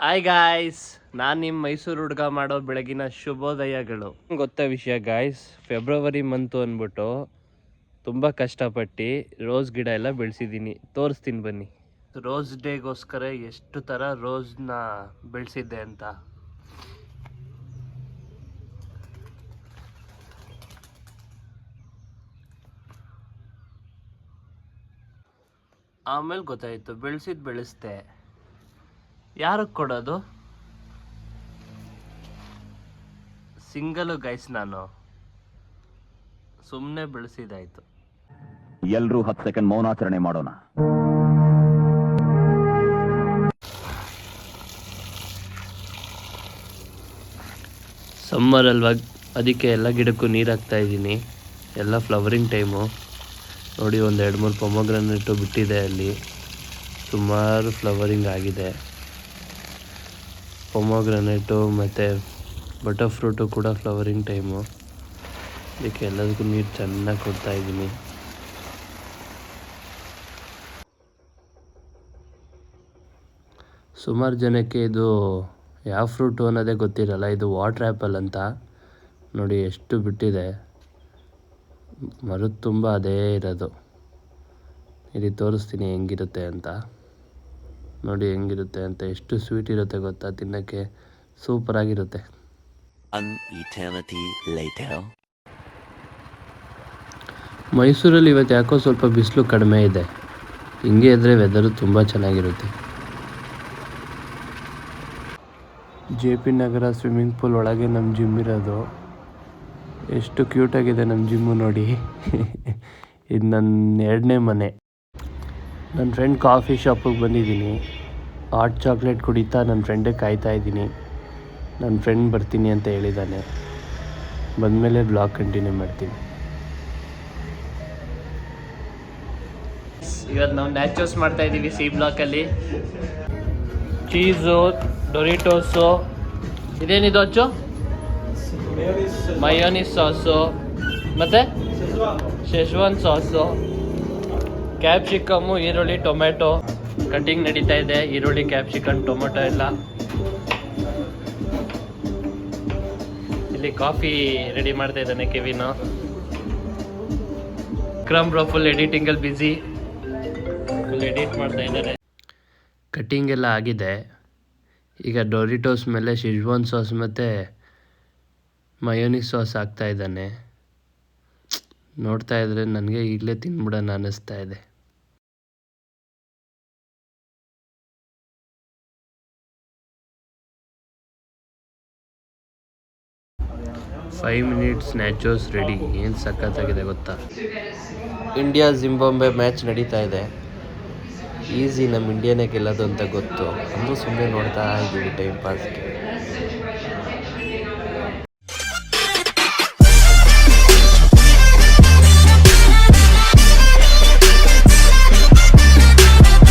Hi guys, ನಾನು ನಿಮ್ಮ ಮೈಸೂರು ಹುಡುಗ ಮಾಡೋ ಬೆಳಗಿನ ಶುಭೋದಯಗಳು. ಗೊತ್ತಾ ವಿಷಯ ಗಾಯ್ಸ್, ಫೆಬ್ರವರಿ ಮಂತು ಅಂದ್ಬಿಟ್ಟು ತುಂಬ ಕಷ್ಟಪಟ್ಟು ರೋಸ್ ಗಿಡ ಎಲ್ಲ ಬೆಳೆಸಿದ್ದೀನಿ. ತೋರಿಸ್ತೀನಿ ಬನ್ನಿ. ರೋಸ್ ಡೇಗೋಸ್ಕರ ಎಷ್ಟು ಥರ ರೋಸ್ನ ಬೆಳೆಸಿದ್ದೆ ಅಂತ. ಆಮೇಲೆ ಗೊತ್ತಾಯಿತು, ಬೆಳೆಸ್ದೆ. ಯಾರಿಗೆ ಕೊಡೋದು? ಸಿಂಗಲು ಗೈಸ್, ನಾನು ಸುಮ್ಮನೆ ಬೆಳೆಸಿದಾಯ್ತು. ಎಲ್ಲರೂ 10 ಸೆಕೆಂಡ್ ಮೌನಾಚರಣೆ ಮಾಡೋಣ. ಸಮ್ಮರ್ ಅಲ್ವಾ, ಅದಕ್ಕೆ ಎಲ್ಲ ಗಿಡಕ್ಕೂ ನೀರು ಹಾಕ್ತಾ ಇದ್ದೀನಿ. ಎಲ್ಲ ಫ್ಲವರಿಂಗ್ ಟೈಮು. ನೋಡಿ, ಒಂದು 2-3 ಪೊಮೊಗ್ರಾನೇಟು ಬಿಟ್ಟಿದೆ. ಅಲ್ಲಿ ಸುಮಾರು ಫ್ಲವರಿಂಗ್ ಆಗಿದೆ. ಪೊಮೊಗ್ರಾನೇಟು ಮತ್ತು ಬಟರ್ ಫ್ರೂಟು ಕೂಡ ಫ್ಲವರಿಂಗ್ ಟೈಮು. ಅದಕ್ಕೆ ಎಲ್ಲದಕ್ಕೂ ನೀರು ಚೆನ್ನಾಗಿ ಕೊಡ್ತಾ ಇದ್ದೀನಿ. ಸುಮಾರು ಜನಕ್ಕೆ ಇದು ಯಾವ ಫ್ರೂಟು ಅನ್ನೋದೇ ಗೊತ್ತಿರಲ್ಲ. ಇದು ವಾಟರ್ ಆ್ಯಪಲ್ ಅಂತ. ನೋಡಿ ಎಷ್ಟು ಬಿಟ್ಟಿದೆ. ಮರದ ತುಂಬ ಅದೇ ಇರೋದು. ಇಲ್ಲಿ ತೋರಿಸ್ತೀನಿ ಹೆಂಗಿರುತ್ತೆ ಅಂತ. ನೋಡಿ ಹೆಂಗಿರುತ್ತೆ ಅಂತ. ಎಷ್ಟು ಸ್ವೀಟ್ ಇರುತ್ತೆ ಗೊತ್ತಾ, ತಿನ್ನೋಕ್ಕೆ ಸೂಪರಾಗಿರುತ್ತೆ. ಮೈಸೂರಲ್ಲಿ ಇವತ್ತು ಯಾಕೋ ಸ್ವಲ್ಪ ಬಿಸಿಲು ಕಡಿಮೆ ಇದೆ. ಹಿಂಗೆ ಇದ್ದರೆ ವೆದರು ತುಂಬ ಚೆನ್ನಾಗಿರುತ್ತೆ. JP ನಗರ ಸ್ವಿಮ್ಮಿಂಗ್ ಪೂಲ್ ಒಳಗೆ ನಮ್ಮ ಜಿಮ್ ಇರೋದು. ಎಷ್ಟು ಕ್ಯೂಟಾಗಿದೆ ನಮ್ಮ ಜಿಮ್ಮು ನೋಡಿ. ಇದು ನನ್ನ 2ನೇ ಮನೆ. ನನ್ನ ಫ್ರೆಂಡ್ ಕಾಫಿ ಶಾಪಿಗೆ ಬಂದಿದ್ದೀನಿ. ಹಾಟ್ ಚಾಕ್ಲೇಟ್ ಕುಡಿತಾ ನನ್ನ ಫ್ರೆಂಡಿಗೆ ಕಾಯ್ತಾ ಇದ್ದೀನಿ. ನನ್ನ ಫ್ರೆಂಡ್ ಬರ್ತೀನಿ ಅಂತ ಹೇಳಿದ್ದಾನೆ. ಬಂದಮೇಲೆ ಬ್ಲಾಗ್ ಕಂಟಿನ್ಯೂ ಮಾಡ್ತೀನಿ. ಇವತ್ತು ನಾವು ನ್ಯಾಚೋಸ್ ಮಾಡ್ತಾ ಇದ್ದೀವಿ ಸಿ ಬ್ಲಾಕಲ್ಲಿ. ಚೀಸು, ಡೊರಿಟೋಸು, ಇದೇನಿದು ಅಚ್ಚು? ಮಯೋನೀಸ್ ಸಾಸು, ಮತ್ತು ಶೆಜ್ವಾನ್ ಸಾಸು, ಕ್ಯಾಪ್ಸಿಕಮ್ಮು, ಈರುಳ್ಳಿ, ಟೊಮೆಟೊ ಕಟ್ಟಿಂಗ್ ನಡೀತಾ ಇದೆ. ಈರುಳ್ಳಿ, ಕ್ಯಾಪ್ಸಿಕಮ್, ಟೊಮೆಟೊ ಎಲ್ಲ. ಇಲ್ಲಿ ಕಾಫಿ ರೆಡಿ ಮಾಡ್ತಾ ಇದ್ದಾನೆ ಕೆವಿನು. ವಿಕ್ರಮ್ ಬ್ರೋ ಫುಲ್ ಎಡಿಟಿಂಗಲ್ಲಿ ಬ್ಯುಸಿ. ಫುಲ್ ಎಡಿಟ್ ಮಾಡ್ತಾ ಇದ್ದಾರೆ. ಕಟ್ಟಿಂಗ್ ಎಲ್ಲ ಆಗಿದೆ. ಈಗ ಡೊರಿಟೋಸ್ ಮೇಲೆ ಶೆಜ್ವಾನ್ ಸಾಸ್ ಮತ್ತು ಮಯೋನೀಸ್ ಸಾಸ್ ಹಾಕ್ತಾ ಇದ್ದಾನೆ. ನೋಡ್ತಾ ಇದ್ರೆ ನನಗೆ ಈಗಲೇ ತಿನ್ಬಿಡೋಣ ಅನ್ನಿಸ್ತಾ ಇದೆ. 5 ಮಿನಿಟ್ಸ್ ನ್ಯಾಚೋಸ್ ರೆಡಿ. ಏನು ಸಖತ್ತಾಗಿದೆ ಗೊತ್ತಾ. ಇಂಡಿಯಾ ಜಿಂಬಾಬ್ವೆ ಮ್ಯಾಚ್ ನಡೀತಾ ಇದೆ. ಈಸಿ ನಮ್ಮ ಇಂಡಿಯಾನೇ ಗೆಲ್ಲೋದು ಅಂತ ಗೊತ್ತು. ಅಂದರೂ ಸುಮ್ಮನೆ ನೋಡ್ತಾ ಇದ್ದೀವಿ ಟೈಮ್ ಪಾಸ್ಗೆ.